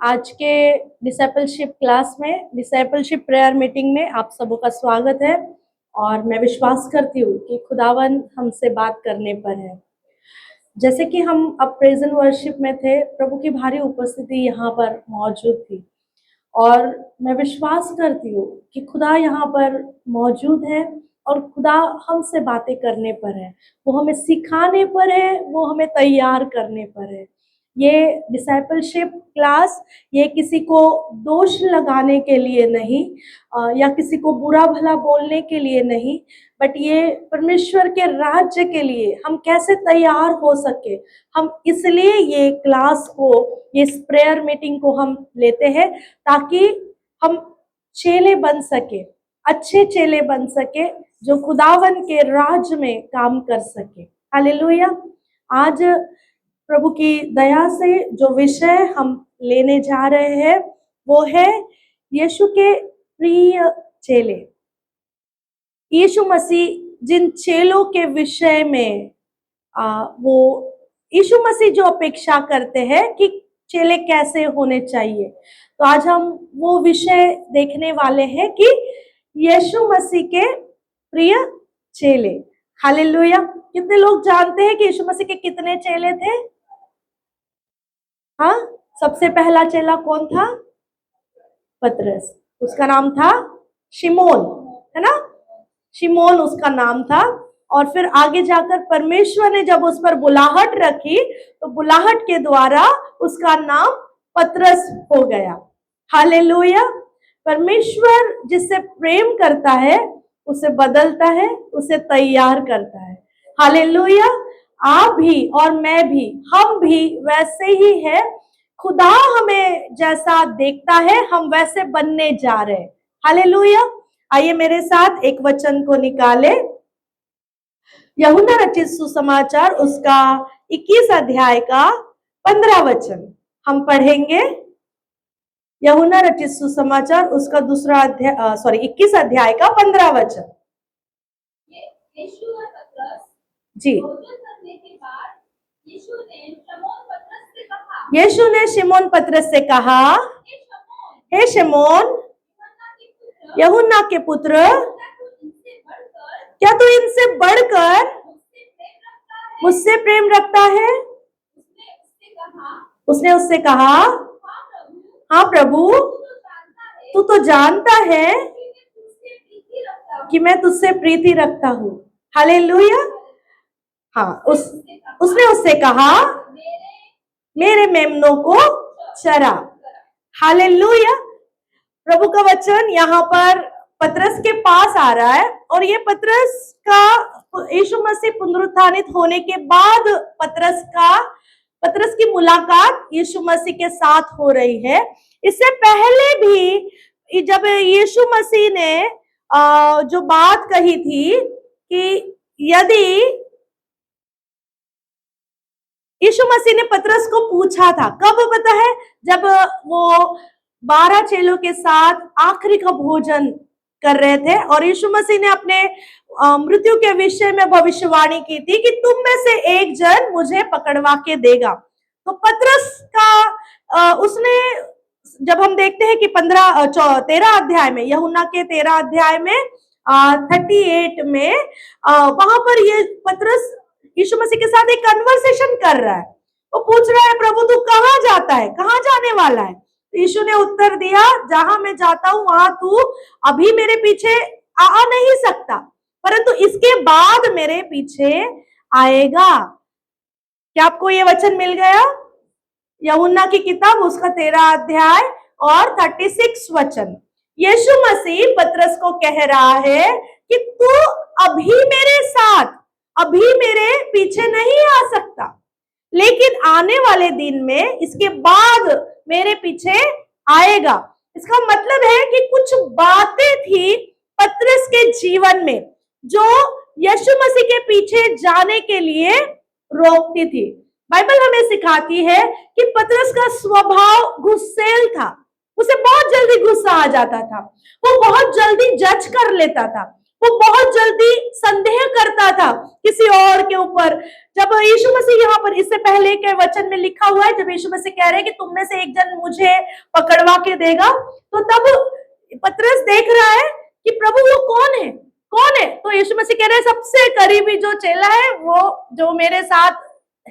आज के discipleship class में, डिसाइपलशिप प्रेयर मीटिंग में आप सबों का स्वागत है। और मैं विश्वास करती हूँ कि खुदावन हमसे बात करने पर है। जैसे कि हम अब प्रेजेंट वर्शिप में थे, प्रभु की भारी उपस्थिति यहाँ पर मौजूद थी और मैं विश्वास करती हूँ कि खुदा यहाँ पर मौजूद है और खुदा हमसे बातें करने पर है। वो हमें सिखाने पर है, वो हमें तैयार करने पर है। ये डिसाइपलशिप क्लास ये किसी को दोष लगाने के लिए नहीं या किसी को बुरा भला बोलने के लिए नहीं, बट ये परमेश्वर के राज्य के लिए हम कैसे तैयार हो सके, हम इसलिए ये क्लास को, ये प्रेयर मीटिंग को हम लेते हैं ताकि हम चेले बन सके, अच्छे चेले बन सके जो खुदावन के राज्य में काम कर सके। हालेलुया। आज प्रभु की दया से जो विषय हम लेने जा रहे हैं वो है यीशु के प्रिय चेले। यीशु मसीह जिन चेलों के विषय में वो यीशु मसीह जो अपेक्षा करते हैं कि चेले कैसे होने चाहिए, तो आज हम वो विषय देखने वाले हैं कि यीशु मसीह के प्रिय चेले। हालेलुया। कितने लोग जानते हैं कि यीशु मसीह के कितने चेले थे? हाँ, सबसे पहला चेला कौन था? पतरस। उसका नाम था शिमोन, है ना? शिमोन उसका नाम था। और फिर आगे जाकर परमेश्वर ने जब उस पर बुलाहट रखी तो बुलाहट के द्वारा उसका नाम पतरस हो गया। हालेलुया। परमेश्वर जिससे प्रेम करता है उसे बदलता है, उसे तैयार करता है। हालेलुया। आप भी और मैं भी, हम भी वैसे ही है। खुदा हमें जैसा देखता है हम वैसे बनने जा रहे हैं। हालेलुया। आइए मेरे साथ एक वचन को निकाले। यूहन्ना रचित सुसमाचार उसका 21 अध्याय का 15 वचन हम पढ़ेंगे। यूहन्ना रचित सुसमाचार उसका 21 अध्याय का 15 वचन। जी। यीशु ने शिमोन पतरस से कहा, हे शिमोन, यूहन्ना के पुत्र, क्या तू इनसे बढ़कर मुझसे प्रेम रखता है? उसने उससे कहा, हाँ प्रभु, तू तो जानता है कि मैं तुझसे प्रीति रखता हूँ। हालेलुया। हाँ, उसने उससे कहा, मेरे मेमनों को चरा। हालेलुया। प्रभु का वचन यहाँ पर पतरस के पास आ रहा है और ये पतरस का यीशु मसीह पुनरुत्थानित होने के बाद पतरस की मुलाकात यीशु मसीह के साथ हो रही है। इससे पहले भी जब यीशु मसीह ने जो बात कही थी कि यदि यीशु मसीह ने पतरस को पूछा था, कब पता है? जब वो 12 चेलों के साथ आखिरी का भोजन कर रहे थे और यीशु मसीह ने अपने मृत्यु के विषय में भविष्यवाणी की थी कि तुम में से एक जन मुझे पकड़वा के देगा। तो पतरस का उसने, जब हम देखते हैं कि 13 अध्याय में, यूहन्ना के 13 अध्याय में 38 में वहां पर ये पतरस यीशु मसीह के साथ एक कन्वर्सेशन कर रहा है। वो पूछ रहा है, प्रभु तू कहाँ जाता है, कहाँ जाने वाला है? तो यीशु ने उत्तर दिया, जहां मैं जाता हूं वहां तू अभी मेरे पीछे आ नहीं सकता, परंतु इसके बाद मेरे पीछे आएगा। क्या आपको ये वचन मिल गया? यूहन्ना की किताब उसका 13 अध्याय और 36 वचन। यीशु मसीह पतरस को कह रहा है कि तू अभी मेरे साथ, अभी मेरे पीछे नहीं आ सकता, लेकिन आने वाले दिन में इसके बाद मेरे पीछे आएगा। इसका मतलब है कि कुछ बातें थी पतरस के जीवन में जो यीशु मसीह के पीछे जाने के लिए रोकती थी। बाइबल हमें सिखाती है कि पतरस का स्वभाव गुस्सैल था। उसे बहुत जल्दी गुस्सा आ जाता था, वो बहुत जल्दी जज कर लेता था, वो बहुत जल्दी संदेह करता था किसी और के ऊपर। जब यीशु मसीह यहाँ पर, इससे पहले के वचन में लिखा हुआ है, जब यीशु मसीह कह रहे हैं कि तुम में से एक जन मुझे पकड़वा के देगा, तो तब पतरस देख रहा है कि प्रभु वो कौन है, कौन है। तो यीशु मसीह कह रहे हैं सबसे करीबी जो चेला है, वो जो मेरे साथ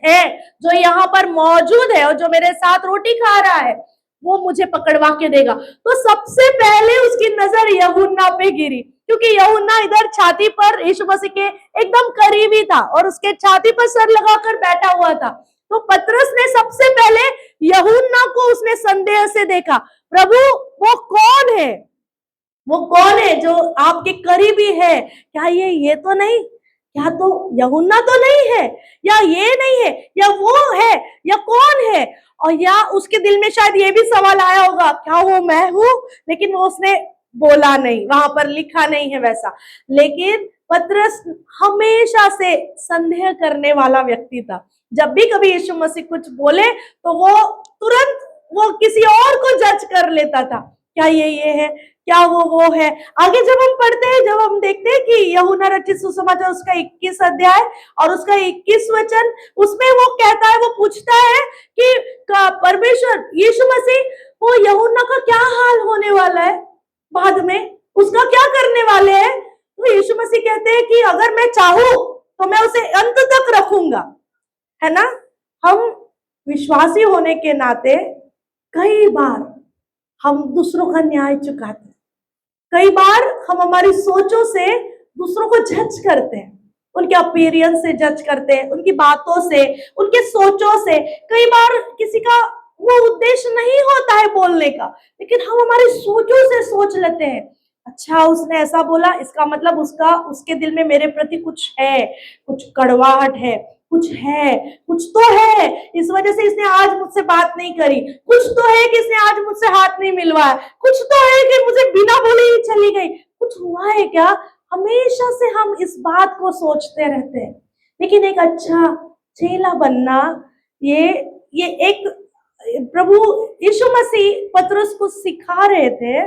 है, जो यहाँ पर मौजूद है और जो मेरे साथ रोटी खा रहा है, वो मुझे पकड़वा के देगा। तो सबसे पहले उसकी नजर यूहन्ना पे गिरी, क्योंकि यूहन्ना इधर छाती पर यीशु मसीह के एकदम करीबी था और उसके छाती पर सर लगाकर बैठा हुआ था। तो पतरस ने सबसे पहले यूहन्ना को उसने संदेह से देखा, प्रभु वो कौन है, वो कौन है जो आपके करीबी है, क्या ये तो नहीं, क्या तो यूहन्ना तो नहीं है, या ये नहीं है, या वो है, या कौन है। और या उसके दिल में शायद ये भी सवाल आया होगा, क्या वो मैं हूं, लेकिन वो उसने बोला नहीं, वहां पर लिखा नहीं है वैसा। लेकिन पतरस हमेशा से संदेह करने वाला व्यक्ति था। जब भी कभी यीशु मसीह कुछ बोले तो वो तुरंत वो किसी और को जज कर लेता था, क्या ये है, क्या वो है। आगे जब हम पढ़ते हैं, जब हम देखते हैं कि यूहन्ना रचित सुसमाचार उसका 21 अध्याय और उसका 21 वचन, उसमें वो कहता है, वो पूछता है कि परमेश्वर यीशु मसीह, वो यूहन्ना का क्या हाल होने वाला है बाद में, उसका क्या करने वाले हैं। तो यीशु मसीह कहते हैं कि अगर मैं चाहूं तो मैं उसे अंत तक रखूंगा, है ना। हम विश्वासी होने के नाते कई बार हम दूसरों का न्याय चुकाते हैं, कई बार हम हमारी सोचों से दूसरों को जज करते हैं, उनके अपीयरेंस से जज करते हैं, उनकी बातों से, उनके सोचों से। कई बार किसी का वो उद्देश्य नहीं होता है बोलने का, लेकिन हम हमारी सोचों से सोच लेते हैं, अच्छा उसने ऐसा बोला, इसका मतलब उसके दिल में मेरे प्रति कुछ है, कुछ कड़वाहट है, कुछ है, कुछ तो है, इस वजह से इसने आज मुझसे बात नहीं करी, कुछ तो है कि इसने आज मुझसे हाथ नहीं मिलवाया, कुछ तो है कि मुझे बिना बोले ही चली गई, कुछ हुआ है क्या। हमेशा से हम इस बात को सोचते रहते हैं। लेकिन एक अच्छा चेला बनना, ये एक प्रभु यीशु मसीह पतरस को सिखा रहे थे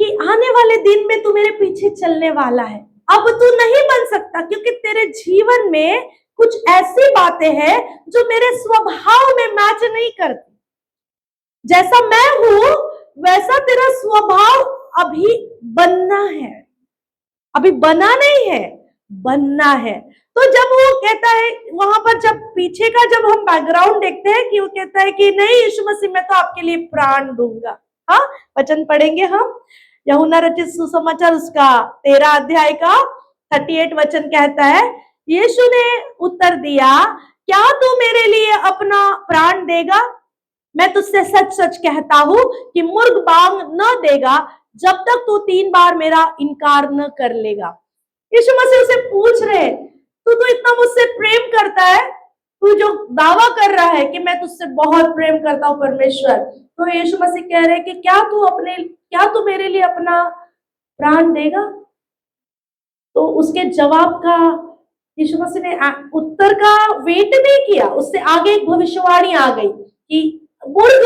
कि आने वाले दिन में तू मेरे पीछे चलने वाला है, अब तू नहीं बन सकता, क्योंकि तेरे जीवन में कुछ ऐसी बातें हैं जो मेरे स्वभाव में मैच नहीं करती। जैसा मैं हूं वैसा तेरा स्वभाव अभी बनना है, अभी बना नहीं है, बनना है। तो जब वो कहता है वहां पर, जब पीछे का जब हम बैकग्राउंड देखते हैं कि वो कहता है कि नहीं यीशु मसीह मैं तो आपके लिए प्राण दूंगा। हाँ, वचन पढ़ेंगे हम, यूहन्ना रचित सुसमाचार उसका 13 अध्याय का 38 वचन कहता है, यीशु ने उत्तर दिया, क्या तू मेरे लिए अपना प्राण देगा। मैं तुझसे सच सच कहता हूं कि मुर्ग बांग न देगा जब तक तू 3 बार मेरा इनकार न कर लेगा। यीशु मसीह उसे पूछ रहे, तू तो इतना मुझसे प्रेम करता है, तू जो दावा कर रहा है कि मैं तुझसे बहुत प्रेम करता हूं परमेश्वर, तो यीशु मसीह कह रहे हैं कि क्या तू मेरे लिए अपना प्राण देगा। तो उसके जवाब का यीशु मसीह ने उत्तर का वेट नहीं किया, उससे आगे एक भविष्यवाणी आ गई कि मुर्ग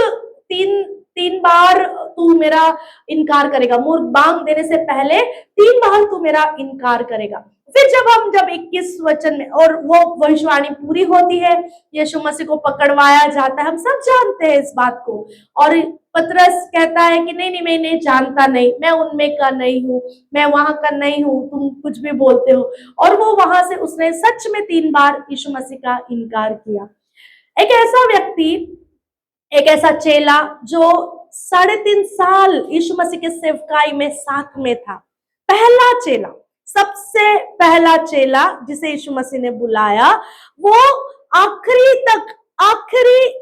तीन बार तू मेरा इनकार करेगा, मुर्ग बांग देने से पहले 3 बार तू मेरा इनकार करेगा। फिर जब 21 वचन में और वो भविष्यवाणी पूरी होती है, यीशु मसीह को पकड़वाया जाता है, हम सब जानते हैं इस बात को। और पतरस कहता है कि नहीं मैं इन्हें जानता नहीं, मैं उनमें का नहीं हूं, मैं वहां का नहीं हूं, तुम कुछ भी बोलते हो। और वो वहां से उसने सच में 3 बार यीशु मसीह का इनकार किया। एक ऐसा व्यक्ति, एक ऐसा चेला जो 3.5 साल यीशु मसीह के सेवकाई में साथ में था, पहला चेला, सबसे पहला चेला जिसे यीशु मसीह ने बुलाया, वो आखिरी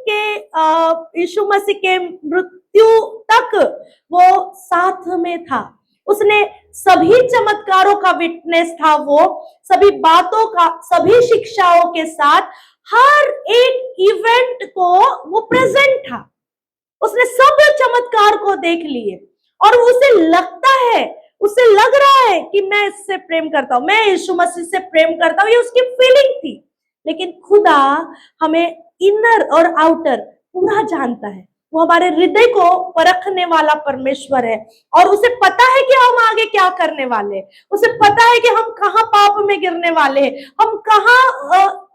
के यीशु मसीह के मृत्यु तक वो साथ में था। उसने सभी चमत्कारों का विटनेस था, वो सभी बातों का, सभी शिक्षाओं के साथ हर एक इवेंट को वो प्रेजेंट था। उसने सब चमत्कार को देख लिए और उसे लग रहा है कि मैं इससे प्रेम करता हूं, मैं यीशु मसीह से प्रेम करता हूं, ये उसकी फीलिंग थी। लेकिन खुदा हमें इनर और आउटर पूरा जानता है, वो हमारे हृदय को परखने वाला परमेश्वर है और उसे पता है कि हम आगे क्या करने वाले हैं। उसे पता है कि हम कहाँ पाप में गिरने वाले हैं, हम कहाँ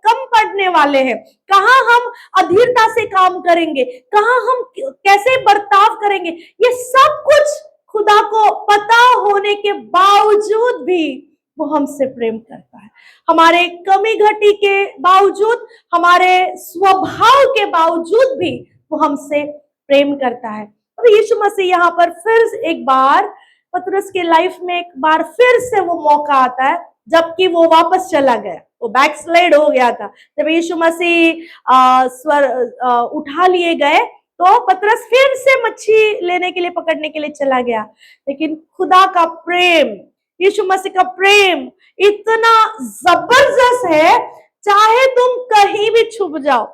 कम पड़ने वाले हैं, कहाँ हम अधीरता से काम करेंगे, कहाँ हम कैसे बर्ताव करेंगे। ये सब कुछ खुदा को पता होने के बावजूद भी वो हमसे प्रेम करता है। हमारे कमी घटी के बावजूद, हमारे स्वभाव के बावजूद भी वो हमसे प्रेम करता है। और यीशु मसीह यहाँ पर फिर एक बार पतरस के लाइफ में एक बार फिर से वो मौका आता है, जबकि वो वापस चला गया, वो बैकस्लाइड हो गया था। जब यीशु मसीह उठा लिए गए तो पतरस फिर से मच्छी लेने के लिए, पकड़ने के लिए चला गया। लेकिन खुदा का प्रेम, यीशु मसीह का प्रेम इतना जबरदस्त है, चाहे तुम कहीं भी छुप जाओ,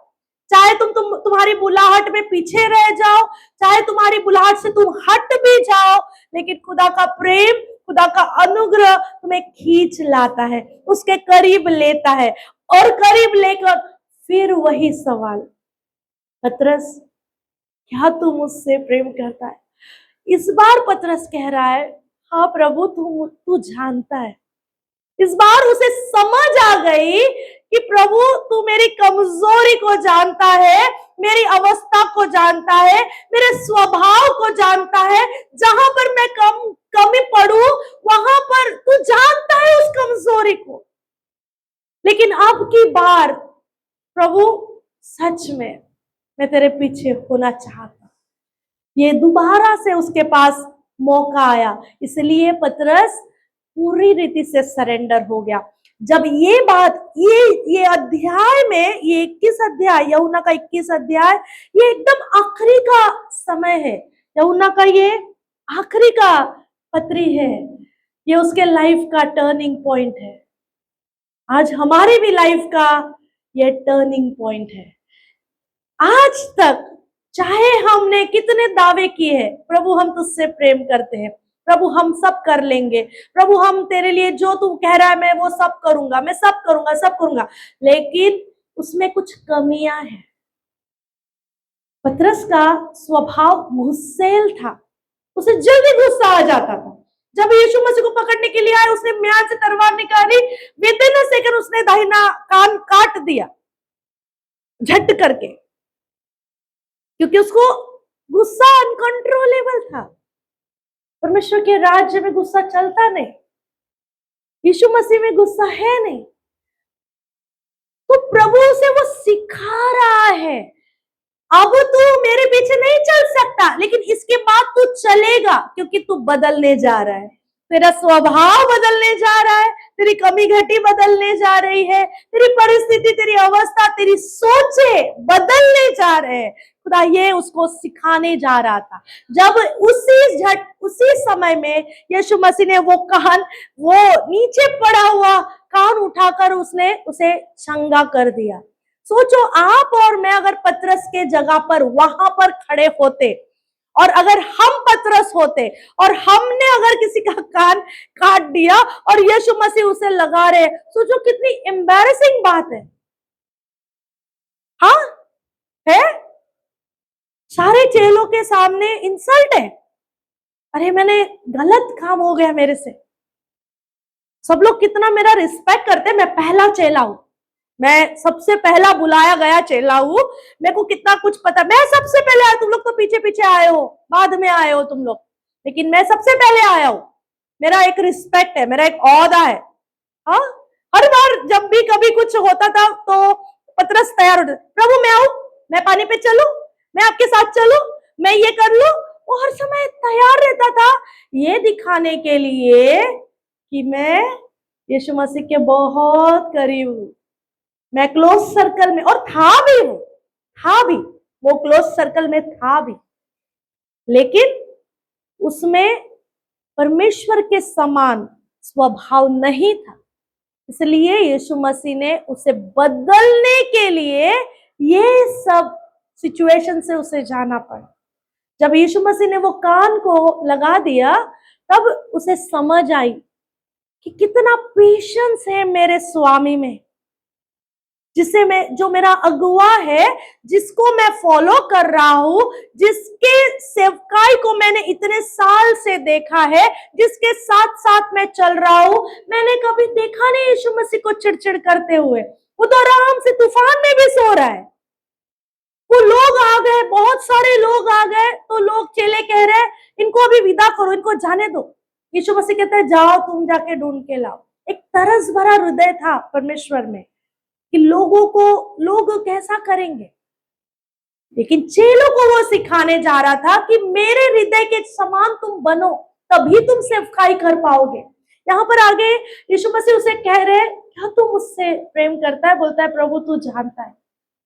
चाहे तुम्हारी बुलाहट में पीछे रह जाओ, चाहे तुम्हारी बुलाहट से तुम हट भी जाओ, लेकिन खुदा का प्रेम, खुदा का अनुग्रह तुम्हें खींच लाता है, उसके करीब लेता है। और करीब लेकर फिर वही सवाल, पतरस क्या तू मुझसे प्रेम करता है? इस बार पतरस कह रहा है, हाँ प्रभु तू जानता है। इस बार उसे समझ आ गई कि प्रभु तू मेरी कमजोरी को जानता है, मेरी अवस्था को जानता है, मेरे स्वभाव को जानता है। जहां पर मैं कमी पड़ू वहां पर तू जानता है उस कमजोरी को। लेकिन अब की बार प्रभु सच में मैं तेरे पीछे होना चाहता। ये दोबारा से उसके पास मौका आया, इसलिए पतरस पूरी रीति से सरेंडर हो गया। जब ये बात, ये अध्याय में, ये 21 अध्याय, यूहन्ना का 21 अध्याय, ये एकदम आखिरी का समय है, यूहन्ना का ये आखिरी का पत्री है, ये उसके लाइफ का टर्निंग पॉइंट है। आज हमारे भी लाइफ का ये टर्निंग पॉइंट है। आज तक चाहे हमने कितने दावे किए हैं, प्रभु हम तुझसे प्रेम करते हैं, प्रभु हम सब कर लेंगे, प्रभु हम तेरे लिए जो तू कह रहा है मैं वो सब करूंगा, मैं सब करूंगा, सब करूंगा, लेकिन उसमें कुछ कमियां हैं। पतरस का स्वभाव गुस्सैल था, उसे जल्दी गुस्सा आ जाता था। जब यीशु मसीह को पकड़ने के लिए आए, उसने म्यान से तलवार निकाली, विदिन अ सेकंड उसने दाहिना कान काट दिया झट करके, क्योंकि उसको गुस्सा अनकंट्रोलेबल था। परमेश्वर के राज्य में गुस्सा चलता नहीं, यीशु मसीह में गुस्सा है नहीं। तो प्रभु से वो सिखा रहा है, अब तू मेरे पीछे नहीं चल सकता, लेकिन इसके बाद तू चलेगा, क्योंकि तू बदलने जा रहा है, तेरा स्वभाव बदलने जा रहा है, तेरी कमी घटी बदलने जा रही है, तेरी परिस्थिति, तेरी अवस्था, तेरी सोचें बदलने जा रहे हैं। खुदा ये उसको सिखाने जा रहा था। जब उसी समय में यीशु मसीह ने वो नीचे पड़ा हुआ कान उठाकर उसने उसे चंगा कर दिया। सोचो आप और मैं अगर पतरस के जगह पर वहां पर खड़े होते, और अगर हम पतरस होते और हमने अगर किसी का कान काट दिया और यीशु मसीह उसे लगा रहे, सोचो कितनी एम्बैरेसिंग बात है। हाँ है, सारे चेलों के सामने इंसल्ट है, अरे मैंने गलत काम हो गया मेरे से, सब लोग कितना मेरा रिस्पेक्ट करते, मैं पहला चेला हूं, मैं सबसे पहला बुलाया गया चेला हूं, मेरे को कितना कुछ पता, मैं सबसे पहले आया, तुम लोग तो पीछे पीछे आए हो, बाद में आए हो तुम लोग, लेकिन मैं सबसे पहले आया हूं, मेरा एक रिस्पेक्ट है, मेरा एक औहदा है। हाँ, हर बार जब भी कभी कुछ होता था तो पतरस तैयार होता, प्रभु मैं आऊं, मैं पानी पे चलूं, मैं आपके साथ चलूं, मैं ये कर लूं, वो हर समय तैयार रहता था ये दिखाने के लिए कि मैं यीशु मसीह के बहुत करीब हूं, मैं क्लोज सर्कल में, और था भी वो क्लोज सर्कल में था भी, लेकिन उसमें परमेश्वर के समान स्वभाव नहीं था। इसलिए यीशु मसीह ने उसे बदलने के लिए ये सब सिचुएशन से उसे जाना पड़ा। जब यीशु मसीह ने वो कान को लगा दिया, तब उसे समझ आई कि कितना पेशेंस है मेरे स्वामी में, जिसे मैं, जो मेरा अगुआ है, जिसको मैं फॉलो कर रहा हूं, जिसके सेवकाई को मैंने इतने साल से देखा है, जिसके साथ साथ मैं चल रहा हूं, मैंने कभी देखा नहीं यीशु मसीह को चिड़चिड़ करते हुए। वो तो आराम से तूफान में भी सो रहा है। वो लोग आ गए, बहुत सारे लोग आ गए, तो लोग चेले कह रहे हैं इनको अभी विदा करो, इनको जाने दो। यीशु मसीह कहता है जाओ तुम जाके ढूंढ के लाओ। एक तरस भरा हृदय था परमेश्वर में कि लोगों को, लोग कैसा करेंगे, लेकिन चेलों को वो सिखाने जा रहा था कि मेरे हृदय के समान तुम बनो, तभी तुम सेवकाई कर पाओगे। यहाँ पर आगे यीशु मसीह उसे कह रहे हैं क्या तू मुझसे प्रेम करता है? बोलता है प्रभु तू जानता है।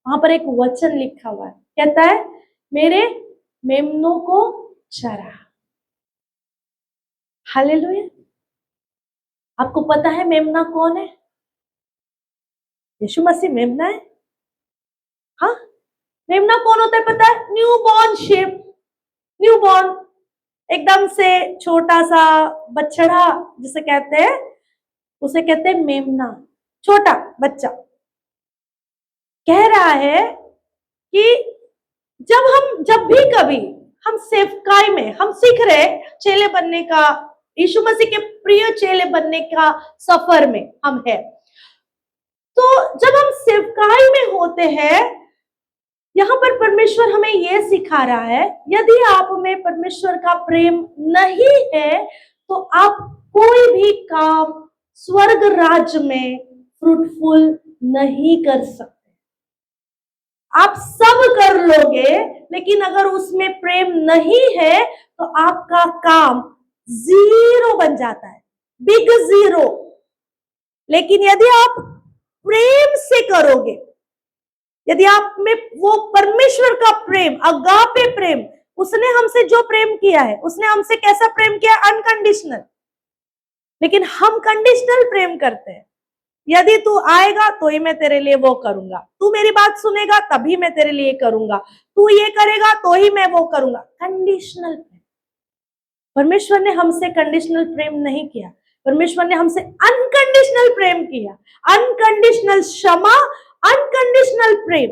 वहां पर एक वचन लिखा हुआ है, कहता है मेरे मेमनों को चरा। हालेलुया। आपको पता है मेमना कौन है? यीशु मसीह मेमना है। हाँ, मेमना कौन होता है पता है? New born ship, new born, एकदम से छोटा सा बछड़ा जिसे कहते हैं, उसे कहते हैं मेमना, छोटा बच्चा। कह रहा है कि जब भी कभी हम सेवकाई में हम सीख रहे चेले बनने का, यीशु मसीह के प्रिय चेले बनने का सफर में हम है, तो जब हम सेवकाई में होते हैं, यहाँ पर परमेश्वर हमें यह सिखा रहा है यदि आप में परमेश्वर का प्रेम नहीं है तो आप कोई भी काम स्वर्ग राज्य में फ्रूटफुल नहीं कर सकते। आप सब कर लोगे, लेकिन अगर उसमें प्रेम नहीं है तो आपका काम जीरो बन जाता है, बिग जीरो। लेकिन यदि आप प्रेम से करोगे, यदि आप में वो परमेश्वर का प्रेम, अगापे प्रेम, उसने हमसे जो प्रेम किया है, उसने हमसे कैसा प्रेम किया? अनकंडीशनल। लेकिन हम कंडीशनल प्रेम करते हैं। यदि तू आएगा तो ही मैं तेरे लिए वो करूंगा, तू मेरी बात सुनेगा तभी मैं तेरे लिए करूंगा, तू ये करेगा तो ही मैं वो करूंगा। कंडीशनल प्रेम। परमेश्वर ने हमसे कंडीशनल प्रेम नहीं किया, परमेश्वर ने हमसे अनकंडीशनल प्रेम किया, अनकंडीशनल क्षमा, अनकंडीशनल प्रेम,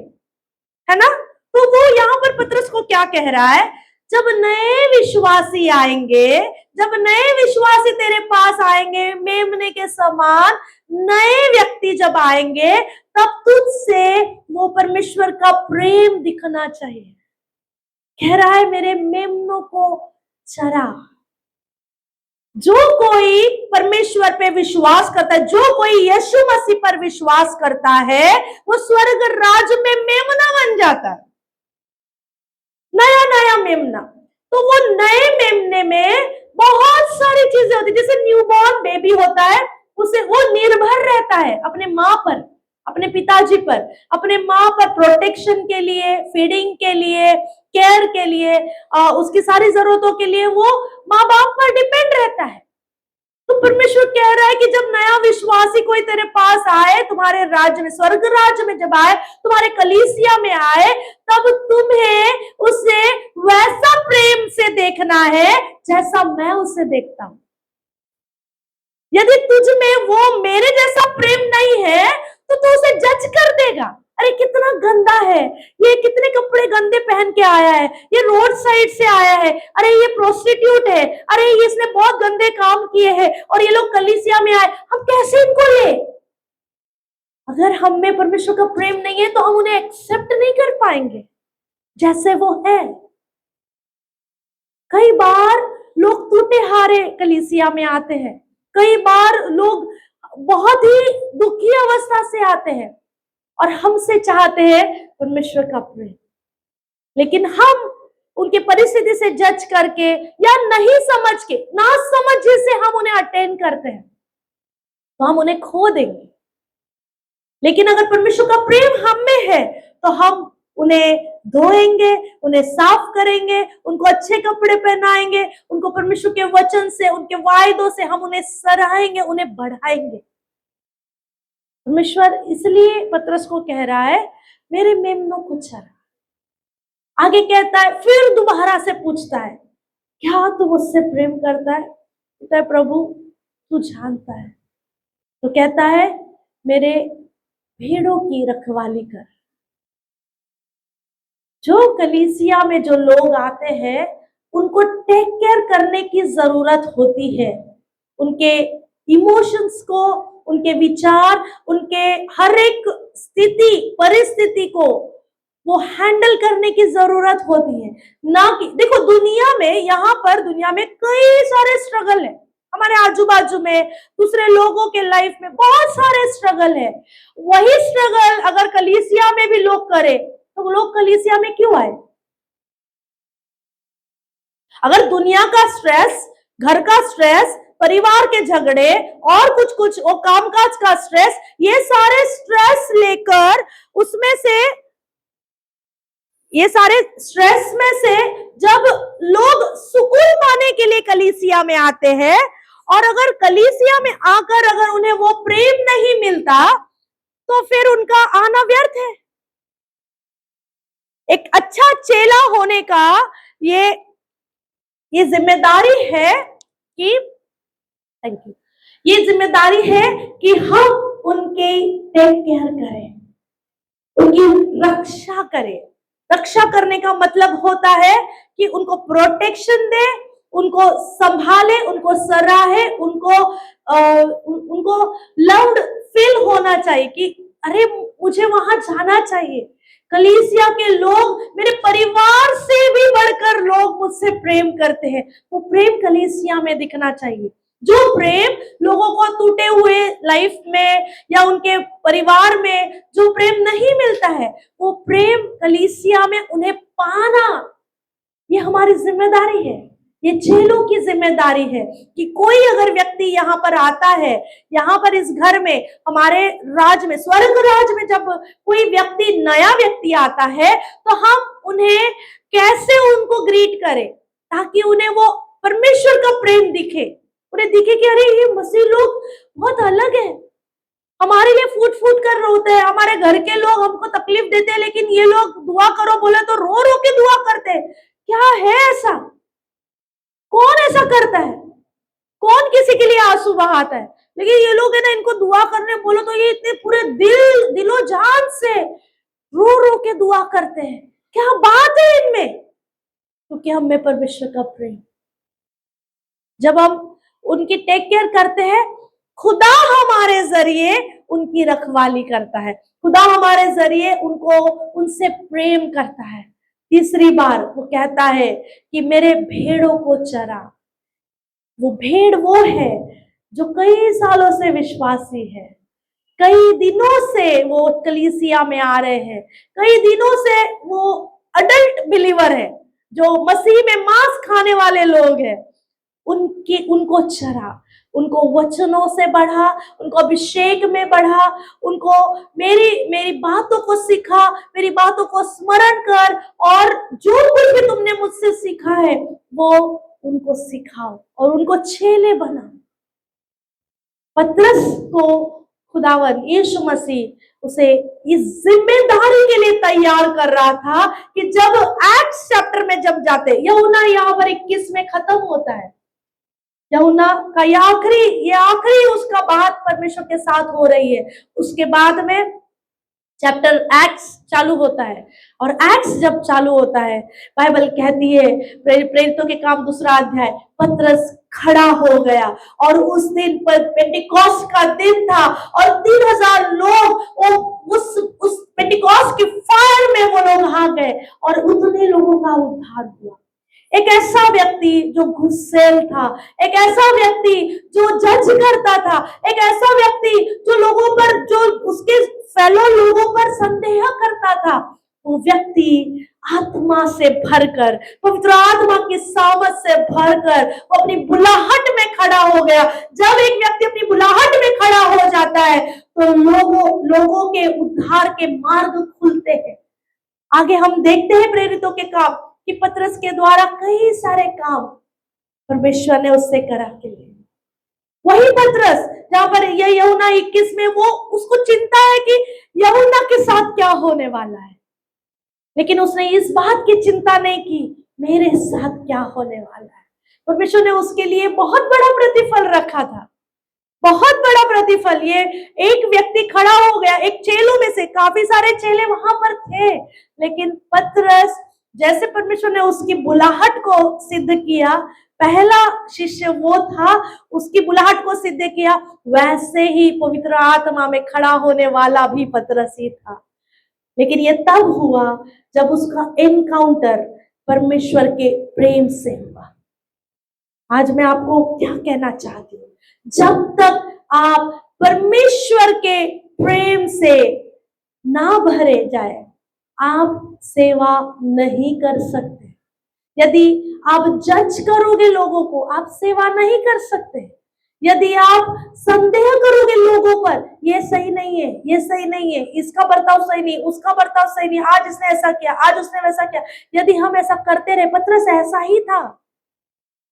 है ना? तो वो यहाँ पर पतरस को क्या कह रहा है? जब नए विश्वासी आएंगे, जब नए विश्वासी तेरे पास आएंगे, मेमने के समान नए व्यक्ति जब आएंगे, तब तुझसे वो परमेश्वर का प्रेम दिखना चाहिए। कह रहा है मेरे मेमनों को चरा। जो कोई परमेश्वर पे विश्वास करता है, जो कोई यीशु मसीह पर विश्वास करता है, वो स्वर्ग राज्य में मेमना बन जाता है, नया नया मेमना। तो वो नए मेमने में बहुत सारी चीजें होती है। जैसे न्यूबॉर्न बेबी होता है, उसे वो निर्भर रहता है अपने माँ पर, अपने पिताजी पर, अपने माँ पर प्रोटेक्शन के लिए, फीडिंग के लिए, केयर के लिए, उसकी सारी जरूरतों के लिए वो माँ बाप पर डिपेंड रहता है। तो परमेश्वर कह रहा है कि जब नया विश्वासी कोई तेरे पास आए, तुम्हारे राज्य में, स्वर्ग राज्य में जब आए, तुम्हारे कलीसिया में आए, तब तुम्हें उसे वैसा प्रेम से देखना है जैसा मैं उसे देखता हूं। यदि तुझ में वो मेरे जैसा प्रेम नहीं है तो तू उसे जज कर देगा। अरे कितना गंदा है ये, कितने कपड़े गंदे पहन के आया है, ये रोड साइड से आया है, अरे ये प्रोस्टिट्यूट है, अरे ये इसने बहुत गंदे काम किए हैं और ये लोग कलीसिया में आए, हम कैसे इनको ले? अगर हम में परमेश्वर का प्रेम नहीं है तो हम उन्हें एक्सेप्ट नहीं कर पाएंगे जैसे वो है। कई बार लोग टूटे हारे कलीसिया में आते हैं, कई बार लोग बहुत ही दुखी अवस्था से आते हैं और हमसे चाहते हैं परमेश्वर का प्रेम, लेकिन हम उनकी परिस्थिति से जज करके या नहीं समझ के, ना समझ से हम उन्हें अटेंड करते हैं तो हम उन्हें खो देंगे। लेकिन अगर परमेश्वर का प्रेम हम में है तो हम उन्हें धोएंगे, उन्हें साफ करेंगे, उनको अच्छे कपड़े पहनाएंगे, उनको परमेश्वर के वचन से, उनके वायदों से हम उन्हें सराहेंगे, उन्हें बढ़ाएंगे। परमेश्वर इसलिए पतरस को कह रहा है मेरे मेमनों को चरा। आगे कहता है, फिर दोबारा से पूछता है क्या तू मुझसे प्रेम करता है? कहता है प्रभु तू जानता है। तो कहता है मेरे भेड़ों की रखवाली कर। जो कलीसिया में जो लोग आते हैं उनको टेक केयर करने की जरूरत होती है। उनके इमोशंस को, उनके विचार, उनके हर एक स्थिति परिस्थिति को वो हैंडल करने की जरूरत होती है। ना कि देखो, दुनिया में, यहाँ पर दुनिया में कई सारे स्ट्रगल है, हमारे आजू बाजू में दूसरे लोगों के लाइफ में बहुत सारे स्ट्रगल है। वही स्ट्रगल अगर कलीसिया में भी लोग करे तो वो लोग कलीसिया में क्यों आए? अगर दुनिया का स्ट्रेस, घर का स्ट्रेस, परिवार के झगड़े और कुछ कुछ वो कामकाज का स्ट्रेस, ये सारे स्ट्रेस लेकर उसमें से, ये सारे स्ट्रेस में से जब लोग सुकून पाने के लिए कलीसिया में आते हैं, और अगर कलीसिया में आकर अगर उन्हें वो प्रेम नहीं मिलता तो फिर उनका आना व्यर्थ है। एक अच्छा चेला होने का ये जिम्मेदारी है कि, थैंक यू, ये जिम्मेदारी है कि हम उनके टेक केयर करें, उनकी रक्षा करें। रक्षा करने का मतलब होता है कि उनको प्रोटेक्शन दे, उनको संभाले, उनको सराहे, उनको लव्ड फील होना चाहिए कि अरे मुझे वहां जाना चाहिए। कलीसिया के लोग मेरे परिवार से भी बढ़कर लोग मुझसे प्रेम करते हैं, वो प्रेम कलीसिया में दिखना चाहिए। जो प्रेम लोगों को टूटे हुए लाइफ में या उनके परिवार में जो प्रेम नहीं मिलता है, वो प्रेम कलीसिया में उन्हें पाना, ये हमारी जिम्मेदारी है, ये चेलों की जिम्मेदारी है कि कोई अगर व्यक्ति यहाँ पर आता है, यहाँ पर इस घर में, हमारे राज में, स्वर्ग राज में जब कोई व्यक्ति, नया व्यक्ति आता है तो हम उन्हें कैसे उनको ग्रीट करें ताकि उन्हें वो परमेश्वर का प्रेम दिखे, उन्हें दिखे कि अरे ये मसीह लोग बहुत अलग है, हमारे लिए फूट फूट कर रोते हैं। हमारे घर के लोग हमको तकलीफ देते हैं लेकिन ये लोग दुआ करो बोले तो रो रो के दुआ करते हैं। क्या है ऐसा? कौन ऐसा करता है? कौन किसी के लिए आंसू बहाता है? लेकिन ये लोग है ना, इनको दुआ करने बोलो तो ये इतने पूरे दिलो जान से रो रो के दुआ करते हैं। क्या बात है इनमें? क्योंकि हम में परमेश्वर का प्रेम, जब हम उनकी टेक केयर करते हैं, खुदा हमारे जरिए उनकी रखवाली करता है, खुदा हमारे जरिए उनको, उनसे प्रेम करता है। तीसरी बार वो कहता है कि मेरे भेड़ों को चरा। वो भेड़ वो है जो कई सालों से विश्वासी है, कई दिनों से वो कलीसिया में आ रहे हैं, कई दिनों से वो अडल्ट बिलीवर है, जो मसीह में मांस खाने वाले लोग हैं, उनको चरा, उनको वचनों से बढ़ा, उनको अभिषेक में बढ़ा, उनको मेरी बातों को सिखा, मेरी बातों को स्मरण कर, और जो कुछ भी तुमने मुझसे सीखा है वो उनको सिखाओ और उनको चेले बना। पतरस को खुदावन यीशु मसीह उसे इस जिम्मेदारी के लिए तैयार कर रहा था कि जब एक्ट्स चैप्टर में जब जाते, यूहन्ना यहाँ पर 21 में खत्म होता है, यूहन्ना का ये आखिरी उसका बात परमेश्वर के साथ हो रही है, उसके बाद में चैप्टर एक्ट्स चालू होता है। और एक्ट्स जब चालू होता है, बाइबल कहती है, प्रेरितों के काम 2 अध्याय, पतरस खड़ा हो गया और उस दिन पर पेंटिकॉस्ट का दिन था और 3000 लोग उस पेंटिकॉस्ट की फायर में वो लोग आ गए और उतने लोगों का उद्धार हुआ। एक ऐसा व्यक्ति जो गुस्सेल था, एक ऐसा व्यक्ति जो जज करता था, एक ऐसा व्यक्ति जो लोगों पर, जो उसके फेलो लोगों पर संदेह करता था, वो व्यक्ति आत्मा से भरकर, पवित्र आत्मा की सामर्थ से भरकर वो अपनी बुलाहट में खड़ा हो गया। जब एक व्यक्ति अपनी बुलाहट में खड़ा हो जाता है तो लोगों के उद्धार के मार्ग खुलते हैं। आगे हम देखते हैं प्रेरितों के काम कि पतरस के द्वारा कई सारे काम परमेश्वर ने उससे करा के लिए। वही पतरस जहां पर यह यूहन्ना 21 में वो उसको चिंता है कि यूहन्ना के साथ क्या होने वाला है, लेकिन उसने इस बात की चिंता नहीं की मेरे साथ क्या होने वाला है। परमेश्वर ने उसके लिए बहुत बड़ा प्रतिफल रखा था। बहुत बड़ा प्रतिफल। ये एक व्यक्ति खड़ा हो गया, एक चेलों में से, काफी सारे चेले वहां पर थे, लेकिन पतरस, जैसे परमेश्वर ने उसकी बुलाहट को सिद्ध किया, पहला शिष्य वो था, उसकी बुलाहट को सिद्ध किया, वैसे ही पवित्र आत्मा में खड़ा होने वाला भी पतरस ही था। लेकिन ये तब हुआ जब उसका एनकाउंटर परमेश्वर के प्रेम से हुआ। आज मैं आपको क्या कहना चाहती हूँ, जब तक आप परमेश्वर के प्रेम से ना भरे जाए, आप सेवा नहीं कर सकते। यदि आप जज करोगे लोगों को, आप सेवा नहीं कर सकते। यदि आप संदेह करोगे लोगों पर, ये सही नहीं है, ये सही नहीं है, इसका बर्ताव सही नहीं, उसका बर्ताव सही नहीं, आज इसने ऐसा किया, आज उसने वैसा किया, यदि हम ऐसा करते रहे, पतरस ऐसा ही था,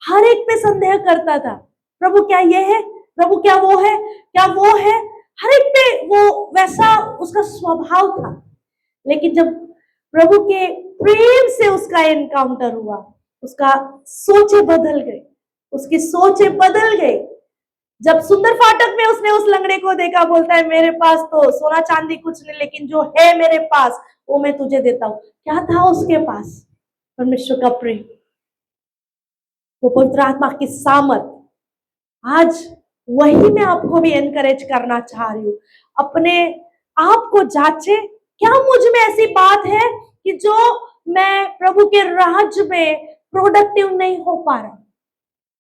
हर एक पे संदेह करता था, प्रभु क्या ये है, प्रभु क्या वो है, क्या वो है, हर एक पे वो वैसा उसका स्वभाव था। लेकिन जब प्रभु के प्रेम से उसका एनकाउंटर हुआ, उसका सोचे बदल गई, उसकी सोचे बदल गई। जब सुंदर फाटक में उसने उस लंगड़े को देखा, बोलता है मेरे पास तो सोना चांदी कुछ नहीं, लेकिन जो है मेरे पास वो मैं तुझे देता हूं। क्या था उसके पास? परमेश्वर का प्रेम, वो पवित्र आत्मा की सामर्थ। आज वही मैं आपको भी एनकरेज करना चाह रही हूँ। अपने आप को जांचे, क्या मुझ में ऐसी बात है कि जो मैं प्रभु के राज्य में प्रोडक्टिव नहीं हो पा रहा,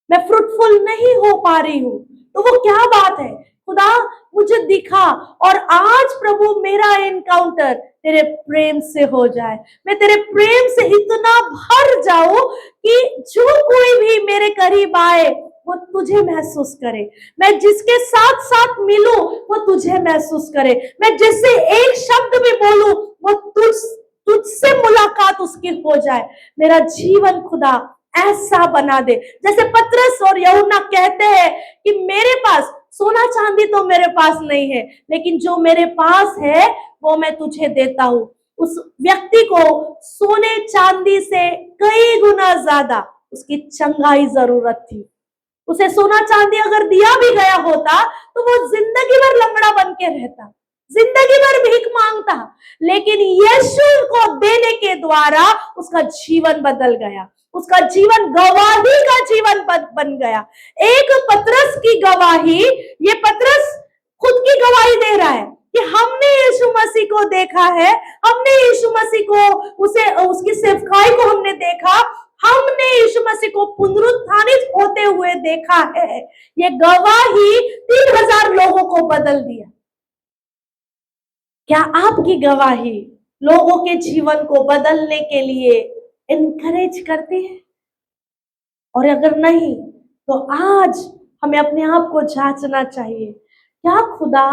मैं फ्रूटफुल नहीं हो पा रही हूँ, तो वो क्या बात है? खुदा मुझे दिखा, और आज प्रभु मेरा एनकाउंटर तेरे प्रेम से हो जाए, मैं तेरे प्रेम से इतना भर जाऊं कि जो कोई भी मेरे करीब आए वो तुझे महसूस करे, मैं जिसके साथ साथ मिलूं वो तुझे महसूस करे, मैं जिससे एक शब्द भी बोलूं वो तुझसे मुलाकात उसकी हो जाए। मेरा जीवन खुदा ऐसा बना दे, जैसे पतरस और यूहन्ना कहते हैं कि मेरे पास सोना चांदी तो मेरे पास नहीं है, लेकिन जो मेरे पास है वो मैं तुझे देता हूं। उस व्यक्ति को सोने चांदी से कई गुना ज्यादा उसकी चंगाई जरूरत थी। उसे सोना चांदी अगर दिया भी गया होता तो वो जिंदगी भर लंगड़ा बन के रहता, जिंदगी भर भीख मांगता, लेकिन यीशु को देने के द्वारा उसका जीवन बदल गया, उसका जीवन गवाही का जीवन बन गया। एक पतरस की गवाही, ये पतरस खुद की गवाही दे रहा है कि हमने यीशु मसीह को देखा है, हमने यीशु मसीह को, उसे उसकी सेवकाई को हमने देखा, हमने यीशु मसीह को पुनरुत्थानित होते हुए देखा है। ये गवाही 3000 लोगों को बदल दिया। क्या आपकी गवाही लोगों के जीवन को बदलने के लिए एनकरेज करती है? और अगर नहीं तो आज हमें अपने आप को जांचना चाहिए, क्या खुदा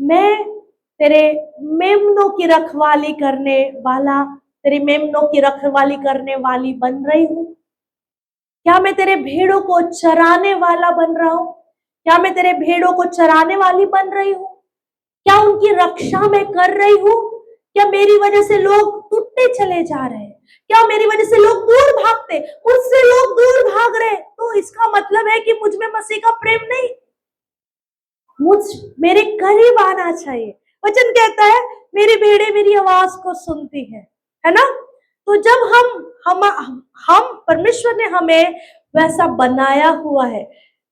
मैं तेरे मेमनों की रखवाली करने वाला, तेरी मेमनों की रखवाली करने वाली बन रही हूं? क्या मैं तेरे भेड़ों को चराने वाला बन रहा हूं? क्या मैं तेरे भेड़ों को चराने वाली बन रही हूं? क्या उनकी रक्षा मैं कर रही हूं? क्या मेरी वजह से लोग टूटते चले जा रहे हैं? क्या मेरी वजह से लोग दूर भागते, मुझसे लोग दूर भाग रहे, तो इसका मतलब है कि मुझ में मसीह का प्रेम नहीं, मुझ मेरे करीब आना चाहिए। वचन कहता है मेरी भेड़ें मेरी आवाज को सुनती है ना? तो जब हम परमेश्वर ने हमें वैसा बनाया हुआ है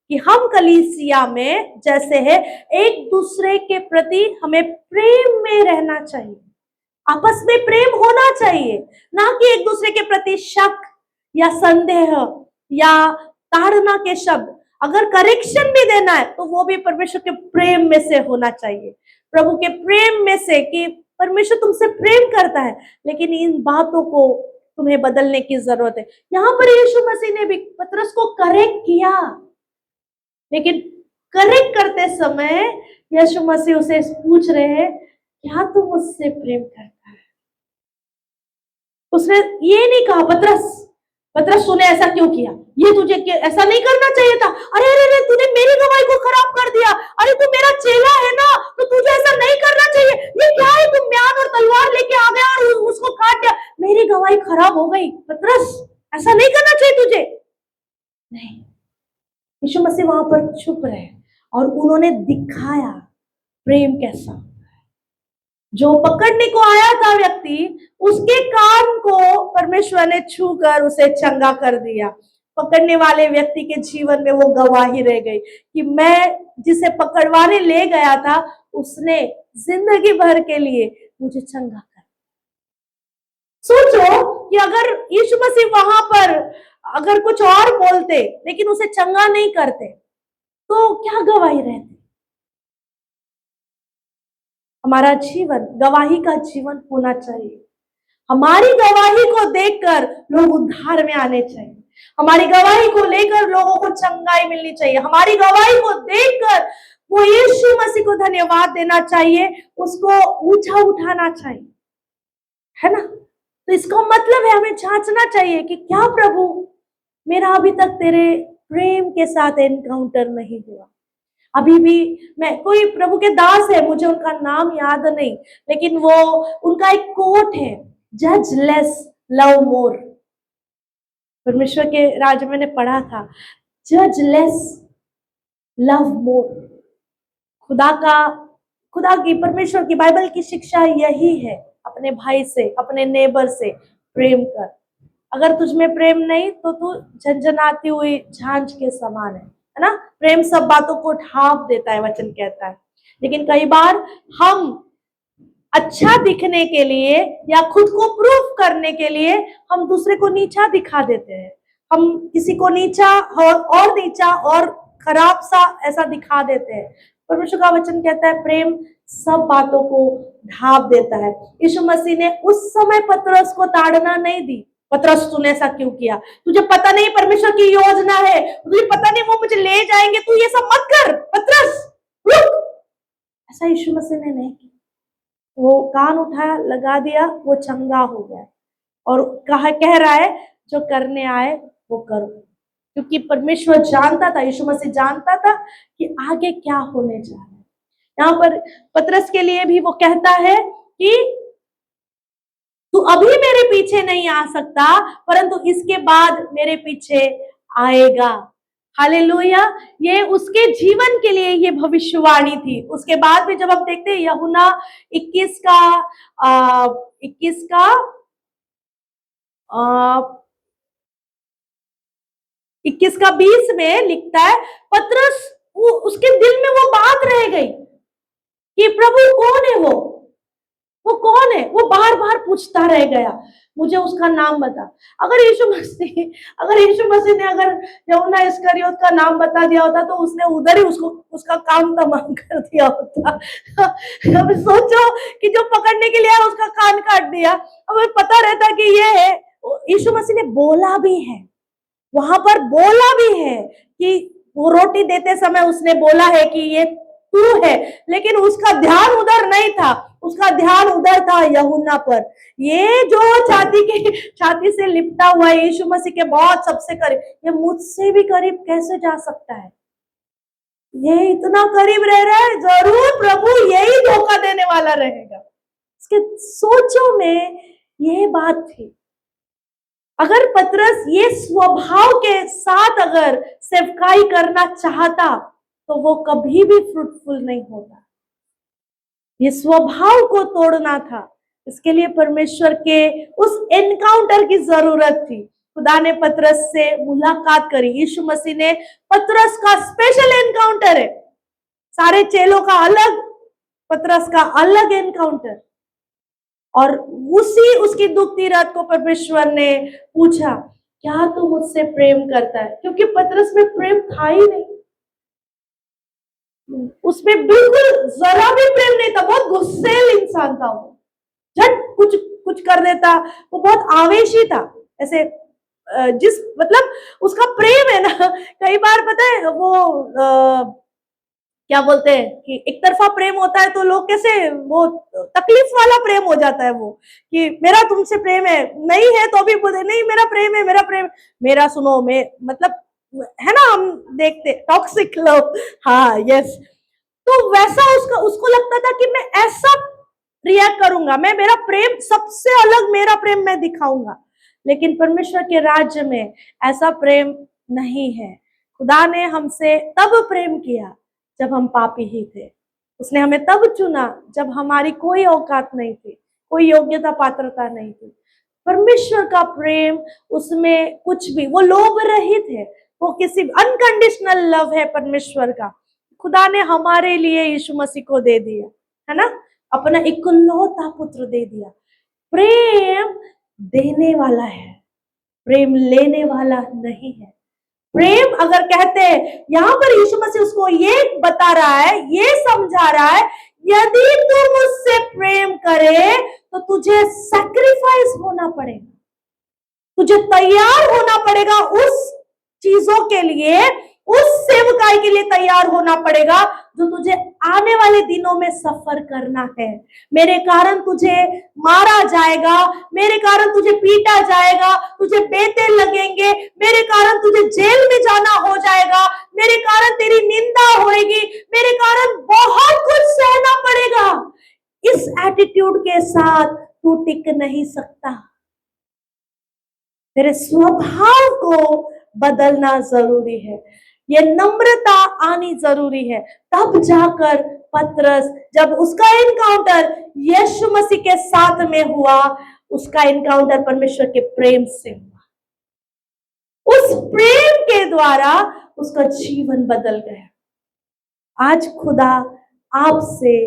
कि हम कलीसिया में जैसे है, एक दूसरे के प्रति हमें प्रेम में रहना चाहिए, आपस में प्रेम होना चाहिए, ना कि एक दूसरे के प्रति शक या संदेह या ताड़ना के शब्द। अगर करेक्शन भी देना है तो वो भी परमेश्वर के प्रेम में से होना चाहिए, प्रभु के प्रेम में से, कि परमेश्वर तुमसे प्रेम करता है, लेकिन इन बातों को तुम्हें बदलने की जरूरत है। यहाँ पर यीशु मसीह ने भी पतरस को करेक्ट किया, लेकिन करेक्ट करते समय यीशु मसीह उसे पूछ रहे हैं क्या तू मुझसे प्रेम करता है? उसने ये नहीं कहा पतरस तूने ऐसा क्यों किया, ये तुझे ऐसा नहीं करना चाहिए था, अरे अरे अरे तूने मेरी गवाही को खराब कर दिया, अरे तू मेरा चेला है ना तो तुझे ऐसा नहीं करना चाहिए, ये क्या है तुम म्यान और तलवार लेके आ गया और उसको काट दिया, मेरी गवाही खराब हो गई, पतरस ऐसा नहीं करना चाहिए तुझे। नहीं, यीशु मसीह वहां पर चुप रहे और उन्होंने दिखाया प्रेम कैसा। जो पकड़ने को आया था व्यक्ति, उसके कान को परमेश्वर ने छूकर उसे चंगा कर दिया। पकड़ने वाले व्यक्ति के जीवन में वो गवाही रह गई कि मैं जिसे पकड़वाने ले गया था, उसने जिंदगी भर के लिए मुझे चंगा कर। सोचो कि अगर यीशु मसीह वहां पर अगर कुछ और बोलते लेकिन उसे चंगा नहीं करते, तो क्या गवाही रहती। हमारा जीवन गवाही का जीवन होना चाहिए। हमारी गवाही को देखकर लोग उद्धार में आने चाहिए। हमारी गवाही को लेकर लोगों को चंगाई मिलनी चाहिए। हमारी गवाही को देखकर वो यीशु मसीह को धन्यवाद देना चाहिए, उसको ऊंचा उठाना चाहिए, है ना। तो इसका मतलब है हमें जांचना चाहिए कि क्या प्रभु मेरा अभी तक तेरे प्रेम के साथ एनकाउंटर नहीं हुआ। अभी भी मैं, कोई प्रभु के दास है, मुझे उनका नाम याद नहीं, लेकिन वो उनका एक कोट है, जज लेस लव मोर। परमेश्वर के राज्य मैंने पढ़ा था, जज लेस लव मोर। खुदा की, परमेश्वर की, बाइबल की शिक्षा यही है, अपने भाई से, अपने नेबर से प्रेम कर। अगर तुझ में प्रेम नहीं तो तू झंझनाती हुई झांझ के समान है ना। प्रेम सब बातों को ढांप देता है, वचन कहता है। लेकिन कई बार हम अच्छा दिखने के लिए या खुद को प्रूफ करने के लिए हम दूसरे को नीचा दिखा देते हैं। हम किसी को नीचा और नीचा और खराब सा ऐसा दिखा देते हैं। परमेश्वर का वचन कहता है प्रेम सब बातों को ढांप देता है। यीशु मसीह ने उस समय पतरस को ताड़ना नहीं दी, पतरस तूने ऐसा क्यों किया, तुझे पता नहीं परमेश्वर की योजना है, तुझे पता नहीं वो मुझे ले जाएंगे, तू ये सब मत कर, पतरस रुक। ऐसा यीशु मसीह ने नहीं किया। वो कान उठाया, लगा दिया, वो चंगा हो गया और कह रहा है जो करने आए वो करो, क्योंकि परमेश्वर जानता था, यीशु मसीह जानता था कि आगे क्या होने जा रहा है। यहाँ पर पतरस के लिए भी वो कहता है कि तू अभी मेरे पीछे नहीं आ सकता, परंतु इसके बाद मेरे पीछे आएगा। हालेलुया। ये उसके जीवन के लिए ये भविष्यवाणी थी। उसके बाद भी जब हम देखते हैं यूहन्ना 21 का 20 में लिखता है, पतरस उसके दिल में वो बात रह गई कि प्रभु कौन है, वो कौन है। वो बार बार पूछता रह गया, मुझे उसका नाम बता। अगर यीशु मसीह ने अगर यूहन्ना इस्करियोत का नाम बता दिया होता तो उसने उधर ही उसका काम तमाम कर दिया होता। अब सोचो कि जो पकड़ने के लिए आया उसका कान काट दिया। अब पता रहता कि ये है। यीशु मसीह ने बोला भी है, वहां पर बोला भी है कि वो रोटी देते समय उसने बोला है कि ये तू है, लेकिन उसका ध्यान उधर नहीं था, उसका ध्यान उधर था यूहन्ना पर। ये जो छाती से लिपटा हुआ है यीशु मसीह के बहुत सबसे करीब, ये मुझसे भी करीब कैसे जा सकता है। ये इतना करीब रह रहा है, जरूर प्रभु यही धोखा देने वाला रहेगा। इसके सोचों में ये बात थी। अगर पतरस ये स्वभाव के साथ अगर सेवकाई करना चाहता तो वो कभी भी फ्रूटफुल नहीं होता। ये स्वभाव को तोड़ना था, इसके लिए परमेश्वर के उस एनकाउंटर की जरूरत थी। खुदा ने पतरस से मुलाकात करी। यीशु मसीह ने पतरस का स्पेशल एनकाउंटर है, सारे चेलों का अलग, पतरस का अलग एनकाउंटर। और उसकी दुखती रात को परमेश्वर ने पूछा, क्या तू मुझसे प्रेम करता है? क्योंकि पतरस में प्रेम था ही नहीं, उसमें बिल्कुल जरा भी प्रेम नहीं था। बहुत गुस्सैल इंसान था वो, झट कुछ कर देता, वो बहुत आवेशी था। ऐसे जिस मतलब उसका प्रेम है ना, कई बार पता है वो क्या बोलते हैं कि एक तरफा प्रेम होता है तो लोग कैसे, वो तकलीफ वाला प्रेम हो जाता है वो, कि मेरा तुमसे प्रेम है, नहीं है तो भी बोले नहीं मेरा प्रेम है, मेरा प्रेम, मेरा सुनो, मैं मतलब है ना, हम देखते टॉक्सिक लव। हाँ यस। तो वैसा उसको लगता था कि मैं ऐसा रिएक्ट करूंगा, मैं मेरा प्रेम सबसे अलग, मेरा प्रेम मैं दिखाऊंगा। लेकिन परमेश्वर के राज्य में ऐसा प्रेम नहीं है। खुदा ने हमसे तब प्रेम किया जब हम पापी ही थे। उसने हमें तब चुना जब हमारी कोई औकात नहीं थी, कोई योग्यता पात्रता नहीं थी। परमेश्वर का प्रेम, उसमें कुछ भी, वो लोभ रहित है, वो किसी अनकंडीशनल लव है परमेश्वर का। खुदा ने हमारे लिए यीशु मसीह को दे दिया, है ना, अपना इकलौता पुत्र दे दिया। प्रेम देने वाला है, प्रेम लेने वाला नहीं है। प्रेम अगर कहते हैं, यहां पर यीशु मसीह उसको ये बता रहा है, ये समझा रहा है, यदि तू मुझसे प्रेम करे तो तुझे सैक्रिफाइस होना पड़ेगा, तुझे तैयार होना पड़ेगा उस चीजों के लिए, उस सेवकाई के लिए तैयार होना पड़ेगा जो तुझे आने वाले दिनों में सफर करना है। मेरे कारण तुझे मारा जाएगा, मेरे कारण तुझे पीटा जाएगा, तुझे बेते लगेंगे, मेरे कारण तुझे जेल में जाना हो जाएगा, मेरे कारण तेरी निंदा होएगी, मेरे कारण बहुत कुछ सहना पड़ेगा। इस एटीट्यूड के साथ तू टिक नहीं सकता। तेरे स्वभाव को बदलना जरूरी है, ये नम्रता आनी जरूरी है। तब जाकर पतरस, जब उसका एनकाउंटर यीशु मसीह के साथ में हुआ, उसका एनकाउंटर परमेश्वर के प्रेम से हुआ। उस प्रेम के द्वारा उसका जीवन बदल गया। आज खुदा आपसे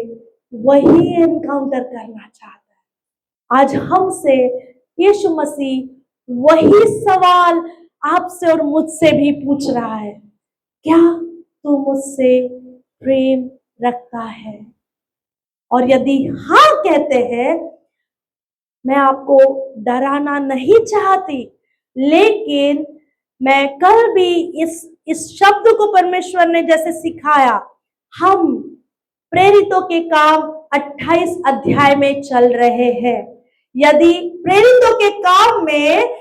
वही एनकाउंटर करना चाहता है। आज हमसे यीशु मसीह वही सवाल आपसे और मुझसे भी पूछ रहा है, क्या तू मुझसे प्रेम रखता है? और यदि हाँ कहते हैं, मैं आपको डराना नहीं चाहती, लेकिन मैं कल भी इस शब्द को परमेश्वर ने जैसे सिखाया, हम प्रेरितों के काम 28 अध्याय में चल रहे हैं। यदि प्रेरितों के काम में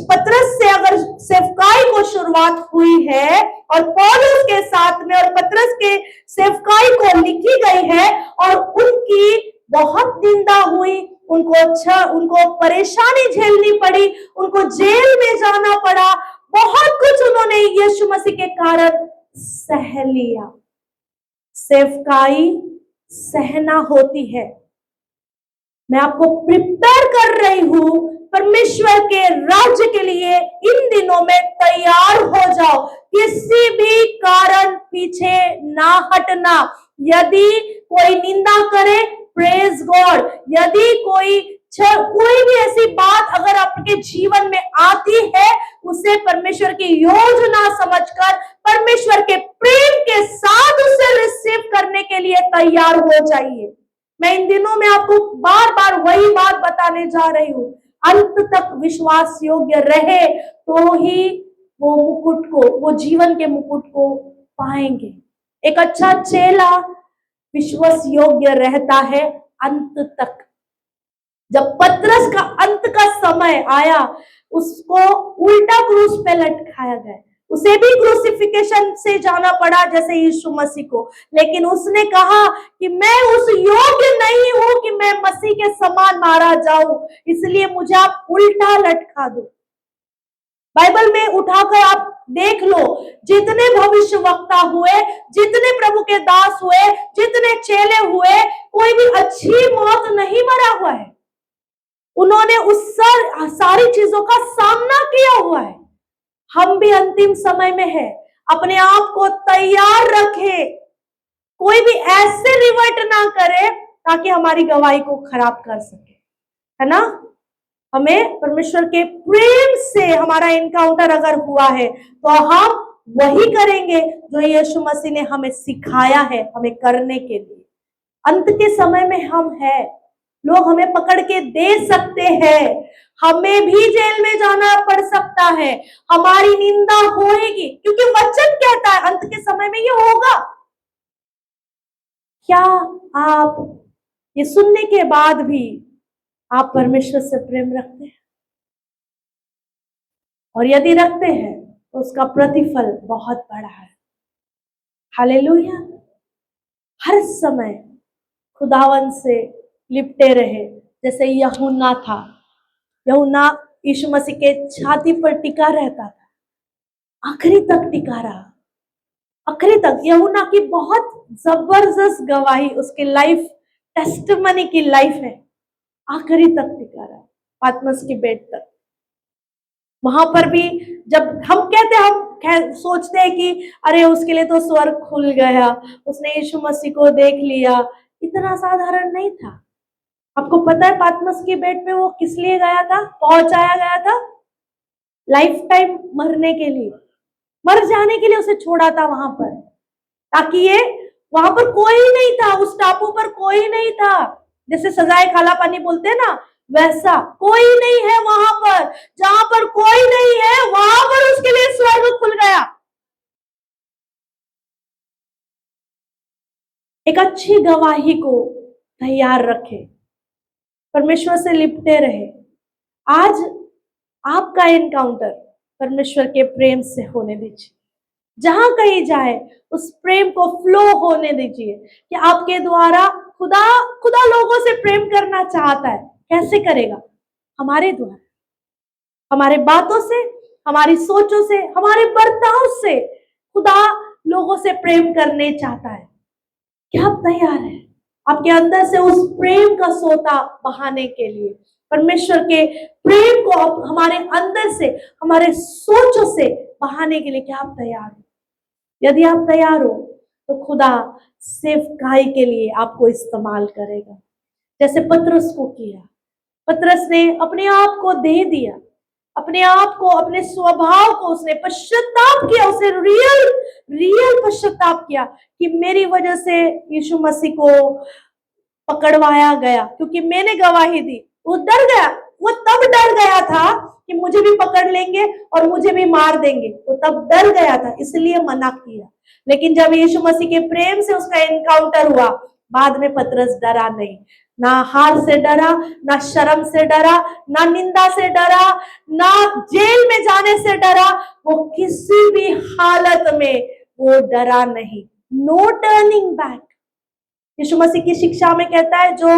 पतरस से अगर सेवकाई को शुरुआत हुई है और पौलुस के साथ में और पतरस के सेवकाई को लिखी गई है और उनकी बहुत निंदा हुई, उनको परेशानी झेलनी पड़ी, उनको जेल में जाना पड़ा, बहुत कुछ उन्होंने यीशु मसीह के कारण सह लिया। सेवकाई सहना होती है। मैं आपको प्रिपेयर कर रही हूं परमेश्वर के राज्य के लिए। इन दिनों में तैयार हो जाओ, किसी भी कारण पीछे ना हटना। यदि कोई निंदा करे, प्रेज गॉड। यदि कोई भी ऐसी बात अगर आपके जीवन में आती है, उसे परमेश्वर की योजना समझकर परमेश्वर के प्रेम के साथ उसे रिसीव करने के लिए तैयार हो जाइए। मैं इन दिनों में आपको बार बार वही बात बताने जा रही हूं, अंत तक विश्वास योग्य रहे तो ही वो मुकुट को, वो जीवन के मुकुट को पाएंगे। एक अच्छा चेला विश्वास योग्य रहता है अंत तक। जब पतरस का अंत का समय आया, उसको उल्टा क्रूस पे लटकाया गया। उसे भी क्रूसिफिकेशन से जाना पड़ा जैसे यीशु मसीह को, लेकिन उसने कहा कि मैं उस योग्य नहीं हूं कि मैं मसीह के समान मारा जाऊं, इसलिए मुझे आप उल्टा लटका दो। बाइबल में उठाकर आप देख लो, जितने भविष्य वक्ता हुए, जितने प्रभु के दास हुए, जितने चेले हुए, कोई भी अच्छी मौत नहीं मरा हुआ है। उन्होंने उस सारी चीजों का सामना किया हुआ है। हम भी अंतिम समय में है, अपने आप को तैयार रखें, कोई भी ऐसे रिवर्ट ना करे ताकि हमारी गवाही को खराब कर सके, है ना। हमें परमेश्वर के प्रेम से हमारा एनकाउंटर अगर हुआ है तो हम वही करेंगे जो यीशु मसीह ने हमें सिखाया है हमें करने के लिए। अंत के समय में हम हैं, लोग हमें पकड़ के दे सकते हैं, हमें भी जेल में जाना पड़ सकता है, हमारी निंदा होगी, क्योंकि वचन कहता है अंत के समय में ये होगा। क्या आप ये सुनने के बाद भी आप परमेश्वर से प्रेम रखते हैं? और यदि रखते हैं तो उसका प्रतिफल बहुत बड़ा है। हालेलुया। हर समय खुदावन से लिपटे रहे, जैसे यूहन्ना था। यूहन्ना यीशु मसीह के छाती पर टिका रहता था, आखिरी तक टिका रहा। आखिरी तक यूहन्ना की बहुत जबरदस्त गवाही, उसकी लाइफ टेस्टिमनी की लाइफ है, आखिरी तक टिका रहा, पातमस की बेट तक। वहां पर भी जब हम कहते हैं, हम सोचते हैं कि अरे उसके लिए तो स्वर्ग खुल गया, उसने यीशु मसीह को देख लिया, इतना साधारण नहीं था। आपको पता है पातमस की बेट पे वो किस लिए गया था, पहुंचाया गया था? लाइफ टाइम मरने के लिए, मर जाने के लिए उसे छोड़ा था वहां पर, ताकि ये, वहां पर कोई नहीं था, उस टापू पर कोई नहीं था, जैसे सजाए खाला पानी बोलते हैं ना, वैसा कोई नहीं है वहां पर। जहां पर कोई नहीं है वहां पर उसके लिए स्वर्ग खुल गया। एक अच्छी गवाही को तैयार रखे, परमेश्वर से लिपटे रहे। आज आपका एनकाउंटर परमेश्वर के प्रेम से होने दीजिए, जहां कहीं जाए उस प्रेम को फ्लो होने दीजिए कि आपके द्वारा खुदा खुदा लोगों से प्रेम करना चाहता है। कैसे करेगा? हमारे द्वारा, हमारे बातों से, हमारी सोचों से, हमारे बर्ताव से खुदा लोगों से प्रेम करने चाहता है। क्या आप तैयार हैं आपके अंदर से उस प्रेम का सोता बहाने के लिए? परमेश्वर के प्रेम को हमारे अंदर से, हमारे सोचों से बहाने के लिए क्या आप तैयार हैं? यदि आप तैयार हो तो खुदा सेवकाई के लिए आपको इस्तेमाल करेगा, जैसे पतरस को किया। पतरस ने अपने आप को दे दिया, अपने आप को, अपने स्वभाव को उसने पश्चाताप किया, उसे रियल रियल पश्चाताप किया कि मेरी वजह से यीशु मसीह को पकड़वाया गया, क्योंकि मैंने गवाही दी। वो डर गया, वो तब डर गया था कि मुझे भी पकड़ लेंगे और मुझे भी मार देंगे, वो तब डर गया था, इसलिए मना किया। लेकिन जब यीशु मसीह के प्रेम से उसका एनकाउंटर हुआ, बाद में पतरस डरा नहीं, ना हार से डरा, ना शर्म से डरा, ना निंदा से डरा, ना जेल में जाने से डरा, वो किसी भी हालत में वो डरा नहीं। No turning back. Yeshu Masih की शिक्षा में कहता है, जो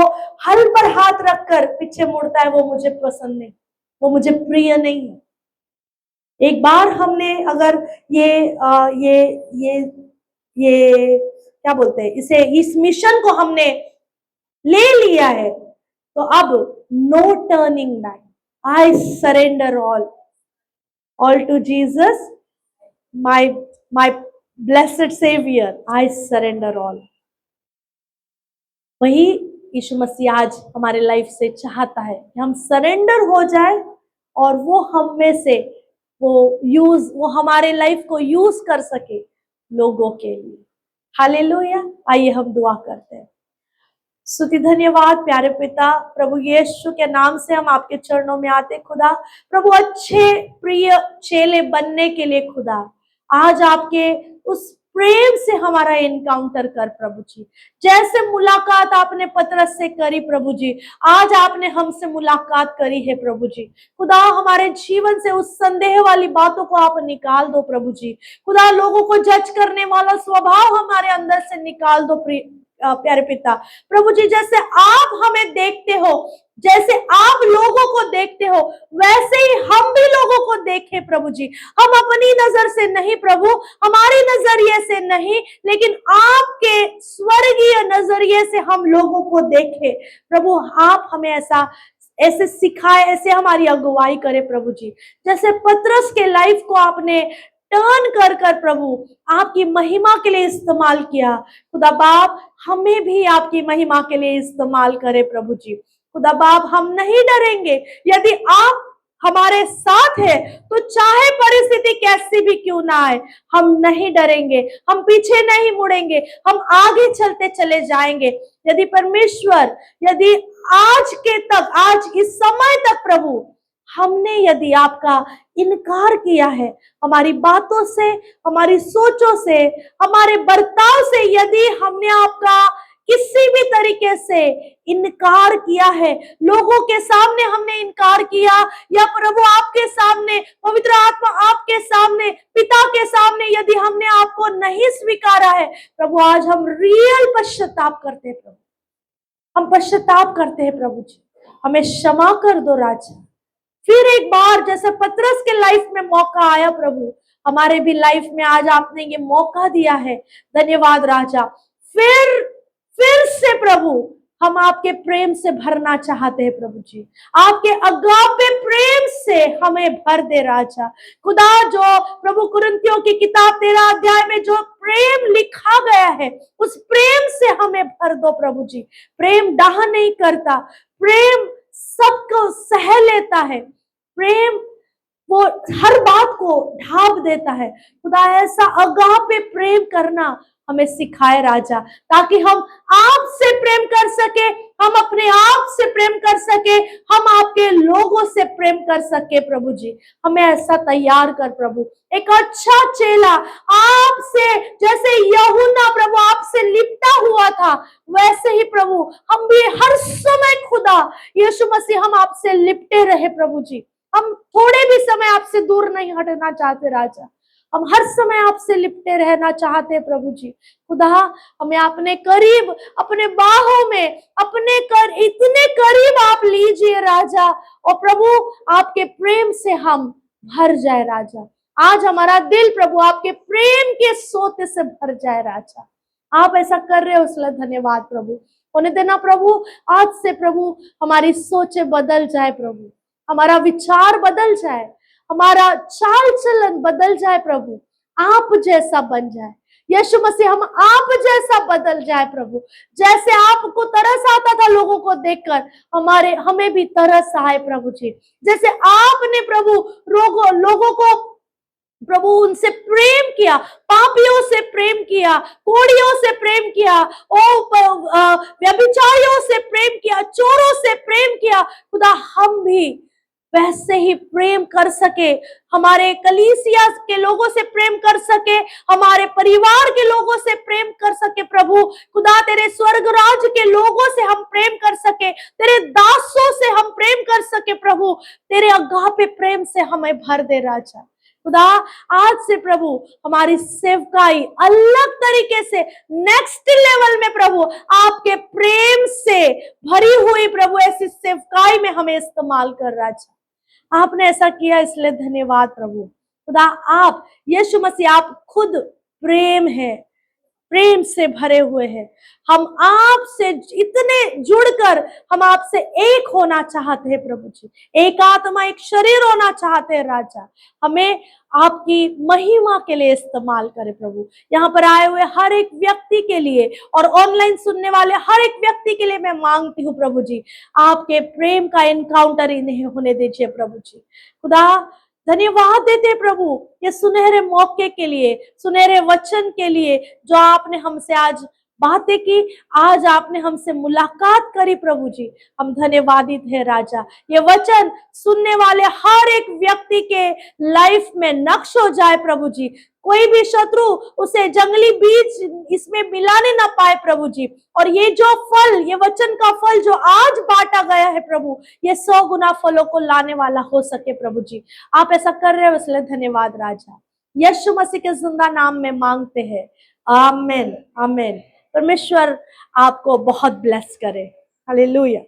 हल पर हाथ रखकर पीछे मुड़ता है वो मुझे पसंद नहीं, वो मुझे प्रिय नहीं है। एक बार हमने अगर ये क्या बोलते हैं इसे, इस मिशन को हमने ले लिया है, तो अब no turning back. I surrender all to Jesus, my my blessed saviour, I surrender all. वही यीशु मसीह आज हमारे लाइफ से चाहता है कि हम सरेंडर हो जाए और वो हम में से वो हमारे लाइफ को यूज कर सके लोगों के लिए। हालेलुया। आइए हम दुआ करते हैं। स्तुति धन्यवाद प्यारे पिता, प्रभु यीशु के नाम से हम आपके चरणों में आते खुदा। प्रभु अच्छे प्रिय चेले बनने के लिए खुदा, आज आपके उस प्रेम से हमारा एनकाउंटर कर प्रभु जी। जैसे मुलाकात आपने पतरस से करी प्रभु जी, आज आपने हमसे मुलाकात करी है प्रभु जी। खुदा हमारे जीवन से उस संदेह वाली बातों को आप निकाल दो प्रभु जी। खुदा लोगों को जज करने वाला स्वभाव हमारे अंदर से निकाल दो प्यारे पिता। प्रभु जी, जैसे आप हमें देखते हो, जैसे आप लोगों को देखते हो, वैसे ही हम भी लोगों को देखें प्रभु जी। हम अपनी नजर से नहीं प्रभु, हमारे नजरिए से नहीं, लेकिन आपके स्वर्गीय नजरिए से हम लोगों को देखें प्रभु। आप हमें ऐसे सिखाए, ऐसे हमारी अगुवाई करे प्रभु जी। जैसे पतरस के लाइफ को आपने टर्न कर कर प्रभु आपकी महिमा के लिए इस्तेमाल किया, खुदा बाप हमें भी आपकी महिमा के लिए इस्तेमाल करे प्रभु जी। खुदा बाप हम नहीं डरेंगे, यदि आप हमारे साथ है तो चाहे परिस्थिति कैसी भी क्यों ना आए, हम नहीं डरेंगे, हम पीछे नहीं मुड़ेंगे, हम आगे चलते चले जाएंगे। यदि परमेश्वर, यदि आज इस समय तक प्रभु हमने यदि आपका इनकार किया है, हमारी बातों से, हमारी सोचों से, हमारे बर्ताव से, यदि हमने आपका किसी भी तरीके से इनकार किया है, लोगों के सामने हमने इनकार किया, या प्रभु आपके सामने, पवित्र आत्मा आपके सामने, पिता के सामने यदि हमने आपको नहीं स्वीकारा है प्रभु, आज हम रियल पश्चाताप करते हैं प्रभु, हम पश्चाताप करते हैं प्रभु जी। हमें क्षमा कर दो राजा। फिर एक बार जैसे पतरस के लाइफ में मौका आया प्रभु, हमारे भी लाइफ में आज आपने ये मौका दिया है। धन्यवाद राजा। फिर से प्रभु हम आपके प्रेम से भरना चाहते हैं प्रभु जी। आपके अगापे प्रेम से हमें भर दे राजा। खुदा जो प्रभु कुरिन्थियों की किताब 13 अध्याय में जो प्रेम लिखा गया है, उस प्रेम से हमें भर दो प्रभु जी। प्रेम डाह नहीं करता, प्रेम सबको सह लेता है, प्रेम वो हर बात को ढांप देता है। खुदा ऐसा अगापे प्रेम करना हमें सिखाए राजा, ताकि हम आपसे प्रेम कर सके, हम अपने आप से प्रेम कर सके, हम आपके लोगों से प्रेम कर सके प्रभु जी। हमें ऐसा तैयार कर प्रभु, एक अच्छा चेला आपसे, जैसे यूहन्ना प्रभु आपसे लिपटा हुआ था, वैसे ही प्रभु हम भी हर समय खुदा यीशु मसीह हम आपसे लिपटे रहे प्रभु जी। हम थोड़े भी समय आपसे दूर नहीं हटना चाहते राजा, हम हर समय आपसे लिपटे रहना चाहते हैं प्रभु जी। खुदा हमें अपने करीब, अपने बाहों में, इतने करीब आप लीजिए राजा, और प्रभु आपके प्रेम से हम भर जाए राजा। आज हमारा दिल प्रभु आपके प्रेम के सोते से भर जाए राजा। आप ऐसा कर रहे हो, इसलिए धन्यवाद प्रभु। होने देना प्रभु, आज से प्रभु हमारी सोचें बदल जाए प्रभु, हमारा विचार बदल जाए, हमारा चाल चलन बदल जाए प्रभु, आप जैसा बन जाए यीशु मसीह, हम आप जैसा बदल जाए प्रभु। जैसे आपको तरस आता था लोगों को देखकर, हमें भी तरस आए प्रभु जी। जैसे आपने प्रभु लोगों को प्रभु उनसे प्रेम किया, पापियों से प्रेम किया, कोड़ियों से प्रेम किया, व्यभिचारियों से प्रेम किया, चोरों से प्रेम किया, खुदा हम भी वैसे ही प्रेम कर सके, हमारे कलीसिया के लोगों से प्रेम कर सके, हमारे परिवार के लोगों से प्रेम कर सके प्रभु। खुदा तेरे स्वर्ग राज्य के लोगों से हम प्रेम कर सके, तेरे दासों से हम प्रेम कर सके प्रभु। तेरे अगापे प्रेम से हमें भर दे राजा। खुदा आज से प्रभु हमारी सेवकाई अलग तरीके से नेक्स्ट लेवल में प्रभु आपके प्रेम से भरी हुई प्रभु, ऐसी सेवकाई में हमें इस्तेमाल कर राजा। आपने ऐसा किया इसलिए धन्यवाद प्रभु। खुदा आप यीशु मसीह आप खुद प्रेम है, प्रेम से भरे हुए हैं। हम आपसे इतने जुड़कर हम आपसे एक होना चाहते हैं प्रभु जी, एक आत्मा एक शरीर होना चाहते हैं राजा। हमें आपकी महिमा के लिए इस्तेमाल करें प्रभु। यहाँ पर आए हुए हर एक व्यक्ति के लिए और ऑनलाइन सुनने वाले हर एक व्यक्ति के लिए मैं मांगती हूँ प्रभु जी, आपके प्रेम का एनकाउंटर इन्हें होने दीजिए प्रभु जी। खुदा धन्यवाद देते प्रभु ये सुनहरे मौके के लिए, सुनहरे वचन के लिए जो आपने हमसे आज बातें की, आज आपने हमसे मुलाकात करी प्रभु जी। हम धन्यवादित है राजा। ये वचन सुनने वाले हर एक व्यक्ति के लाइफ में नक्श हो जाए प्रभु जी। कोई भी शत्रु उसे जंगली बीज इसमें मिलाने ना पाए प्रभु जी। और ये जो फल, ये वचन का फल जो आज बांटा गया है प्रभु, ये 100 गुना फलों को लाने वाला हो सके प्रभु जी। आप ऐसा कर रहे हो इसलिए धन्यवाद राजा। यीशु मसीह के जिंदा नाम में मांगते हैं, आमीन आमीन। परमेश्वर आपको बहुत ब्लेस करे। हालेलुया।